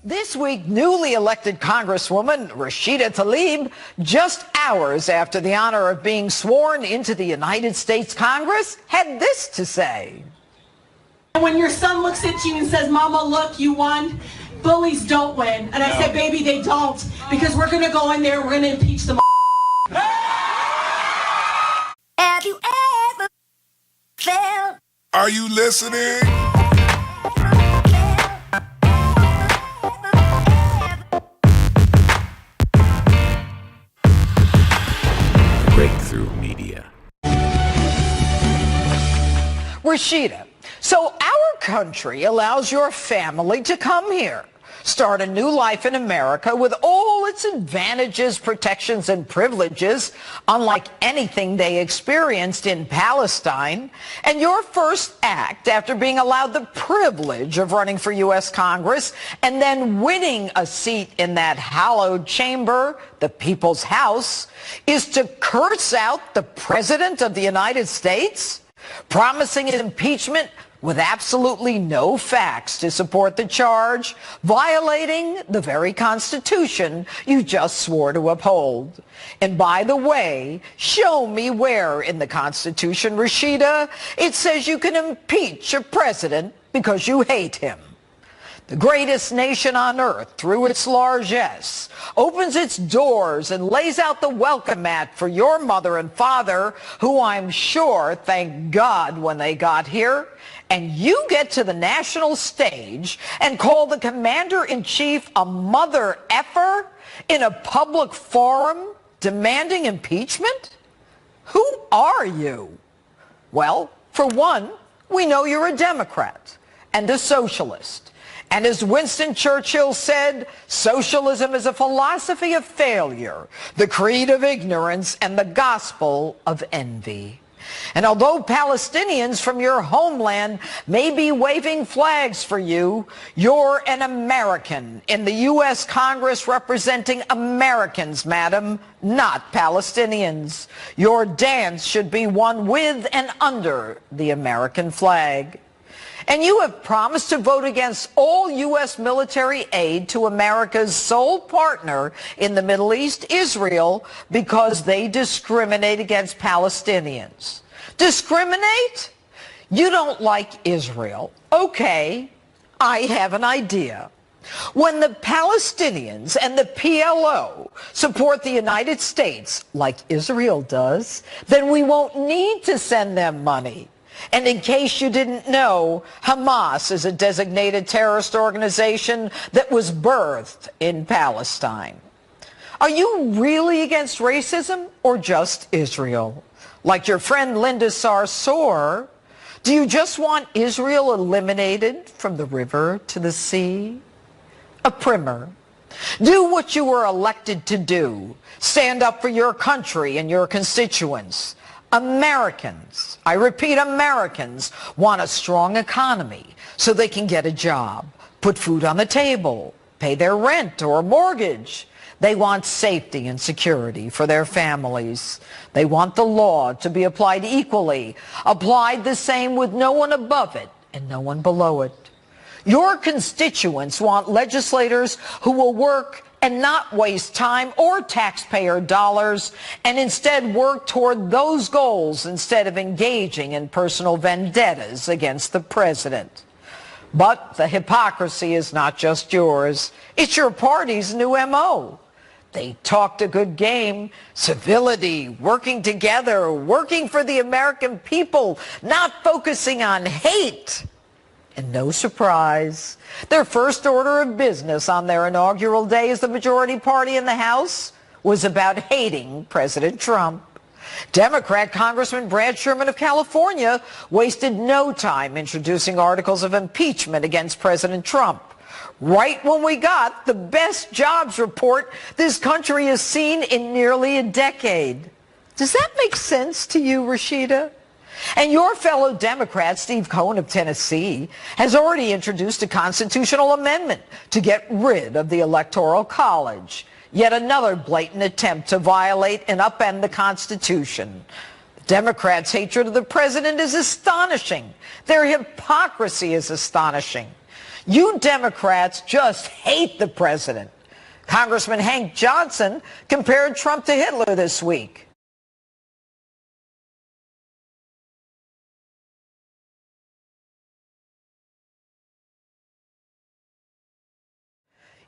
This week, newly elected Congresswoman Rashida Tlaib, just hours after the honor of being sworn into the United States Congress, had this to say. When your son looks at you and says, "Mama, look, you won," bullies don't win. And I said, "Baby, they don't, because we're going to go in there and we're going to impeach them." Have you ever felt? Are you listening? Breakthrough Media. Rashida, so our country allows your family to come here, start a new life in America with all its advantages, protections, and privileges, unlike anything they experienced in Palestine. And your first act after being allowed the privilege of running for U.S. Congress and then winning a seat in that hallowed chamber, the People's House, is to curse out the President of the United States, promising his impeachment with absolutely no facts to support the charge, violating the very Constitution you just swore to uphold. And by the way, show me where in the Constitution, Rashida, it says you can impeach a president because you hate him. The greatest nation on earth, through its largesse, opens its doors and lays out the welcome mat for your mother and father, who I'm sure thanked God when they got here. And you get to the national stage and call the commander-in-chief a mother effer in a public forum demanding impeachment? Who are you? Well, for one, we know you're a Democrat and a socialist. And as Winston Churchill said, socialism is a philosophy of failure, the creed of ignorance, and the gospel of envy. And although Palestinians from your homeland may be waving flags for you, you're an American in the U.S. Congress representing Americans, madam, not Palestinians. Your dance should be one with and under the American flag. And you have promised to vote against all U.S. military aid to America's sole partner in the Middle East, Israel, because they discriminate against Palestinians. Discriminate? You don't like Israel. Okay, I have an idea. When the Palestinians and the PLO support the United States, like Israel does, then we won't need to send them money. And in case you didn't know, Hamas is a designated terrorist organization that was birthed in Palestine. Are you really against racism or just Israel? Like your friend Linda Sarsour, do you just want Israel eliminated from the river to the sea? A primer. Do what you were elected to do. Stand up for your country and your constituents. Americans, I repeat, Americans want a strong economy so they can get a job, put food on the table, pay their rent or mortgage. They want safety and security for their families. They want the law to be applied equally, applied the same with no one above it and no one below it. Your constituents want legislators who will work and not waste time or taxpayer dollars, and instead work toward those goals instead of engaging in personal vendettas against the president. But the hypocrisy is not just yours. It's your party's new MO. They talked a good game, civility, working together, working for the American people, not focusing on hate. And no surprise, their first order of business on their inaugural day as the majority party in the House was about hating President Trump. Democrat Congressman Brad Sherman of California wasted no time introducing articles of impeachment against President Trump, right when we got the best jobs report this country has seen in nearly a decade. Does that make sense to you, Rashida? And your fellow Democrat, Steve Cohen of Tennessee, has already introduced a constitutional amendment to get rid of the Electoral College. Yet another blatant attempt to violate and upend the Constitution. The Democrats' hatred of the president is astonishing. Their hypocrisy is astonishing. You Democrats just hate the president. Congressman Hank Johnson compared Trump to Hitler this week.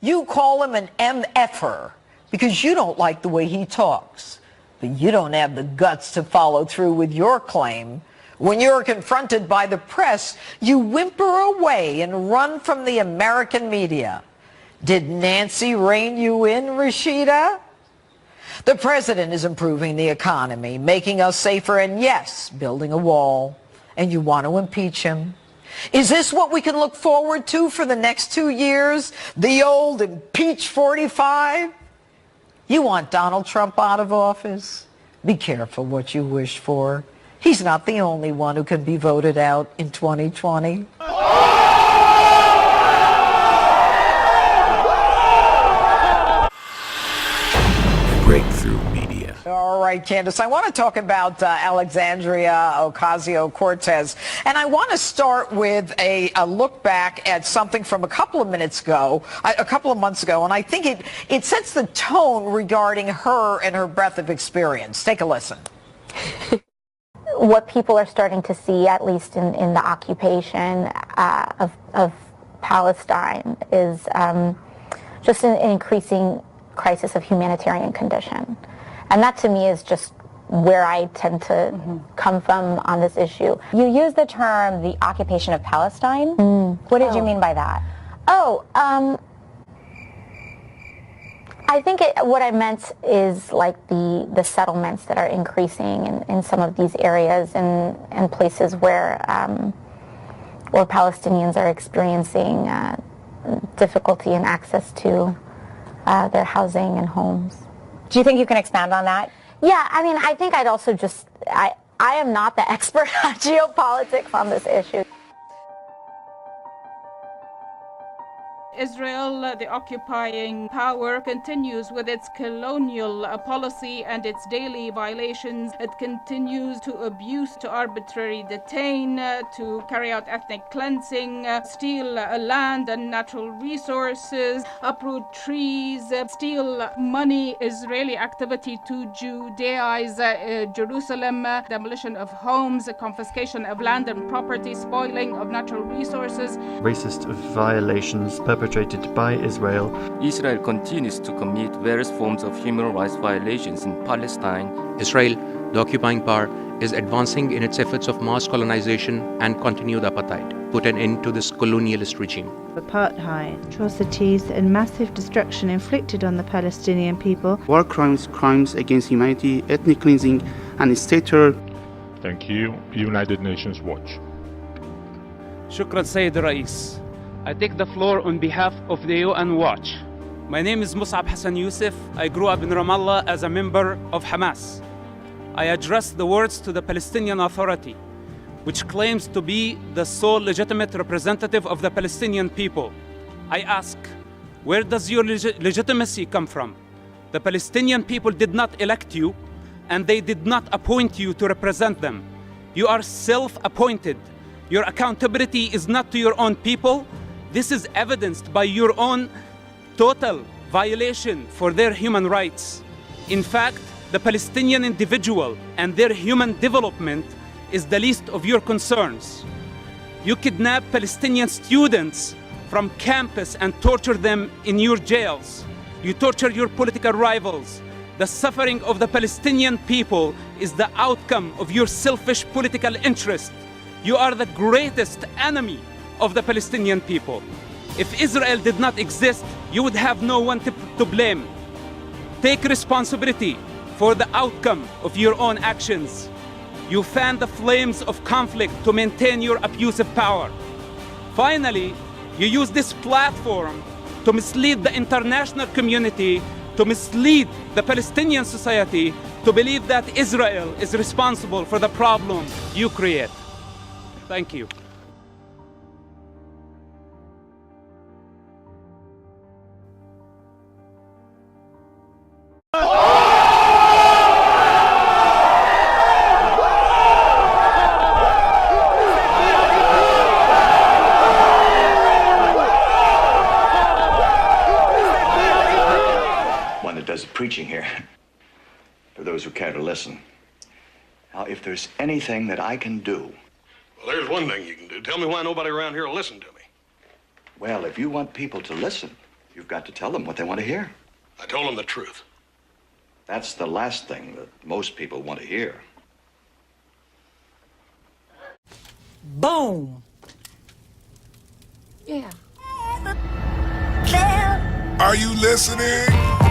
You call him an MFer because you don't like the way he talks. But you don't have the guts to follow through with your claim. When you're confronted by the press, you whimper away and run from the American media. Did Nancy rein you in, Rashida? The president is improving the economy, making us safer, and yes, building a wall. And you want to impeach him. Is this what we can look forward to for the next 2 years? The old impeach 45? You want Donald Trump out of office? Be careful what you wish for. He's not the only one who can be voted out in 2020. Breakthrough Media. All right, Candace, I want to talk about Alexandria Ocasio-Cortez, and I want to start with a look back at something from a couple of months ago, and I think it sets the tone regarding her and her breadth of experience. Take a listen. What people are starting to see, at least in the occupation of Palestine, is just an increasing crisis of humanitarian condition. And that to me is just where I tend to come from on this issue. You use the term the occupation of Palestine. What did you mean by that? I think what I meant is like the settlements that are increasing in some of these areas and places where Palestinians are experiencing difficulty in access to their housing and homes. Do you think you can expand on that? Yeah, I mean, I think I'd also I am not the expert on geopolitics on this issue. Israel, the occupying power, continues with its colonial policy and its daily violations. It continues to abuse, to arbitrarily detain, to carry out ethnic cleansing, steal land and natural resources, uproot trees, steal money. Israeli activity to Judaize Jerusalem, demolition of homes, confiscation of land and property, spoiling of natural resources. Racist violations perpetrated by Israel. Israel continues to commit various forms of human rights violations in Palestine. Israel, the occupying power, is advancing in its efforts of mass colonization and continued apartheid. Put an end to this colonialist regime. Apartheid, atrocities and massive destruction inflicted on the Palestinian people. War crimes, crimes against humanity, ethnic cleansing and state terror. Thank you. United Nations Watch. Shukran Sayyid Rais. I take the floor on behalf of the UN Watch. My name is Mus'ab Hassan Youssef. I grew up in Ramallah as a member of Hamas. I address the words to the Palestinian Authority, which claims to be the sole legitimate representative of the Palestinian people. I ask, where does your legitimacy come from? The Palestinian people did not elect you, and they did not appoint you to represent them. You are self-appointed. Your accountability is not to your own people. This is evidenced by your own total violation for their human rights. In fact, the Palestinian individual and their human development is the least of your concerns. You kidnap Palestinian students from campus and torture them in your jails. You torture your political rivals. The suffering of the Palestinian people is the outcome of your selfish political interest. You are the greatest enemy of the Palestinian people. If Israel did not exist, you would have no one to blame. Take responsibility for the outcome of your own actions. You fan the flames of conflict to maintain your abusive power. Finally, you use this platform to mislead the international community, to mislead the Palestinian society, to believe that Israel is responsible for the problems you create. Thank you. does the preaching here, for those who care to listen. Now, if there's anything that I can do... Well, there's one thing you can do. Tell me why nobody around here will listen to me. Well, if you want people to listen, you've got to tell them what they want to hear. I told them the truth. That's the last thing that most people want to hear. Boom! Yeah. Are you listening?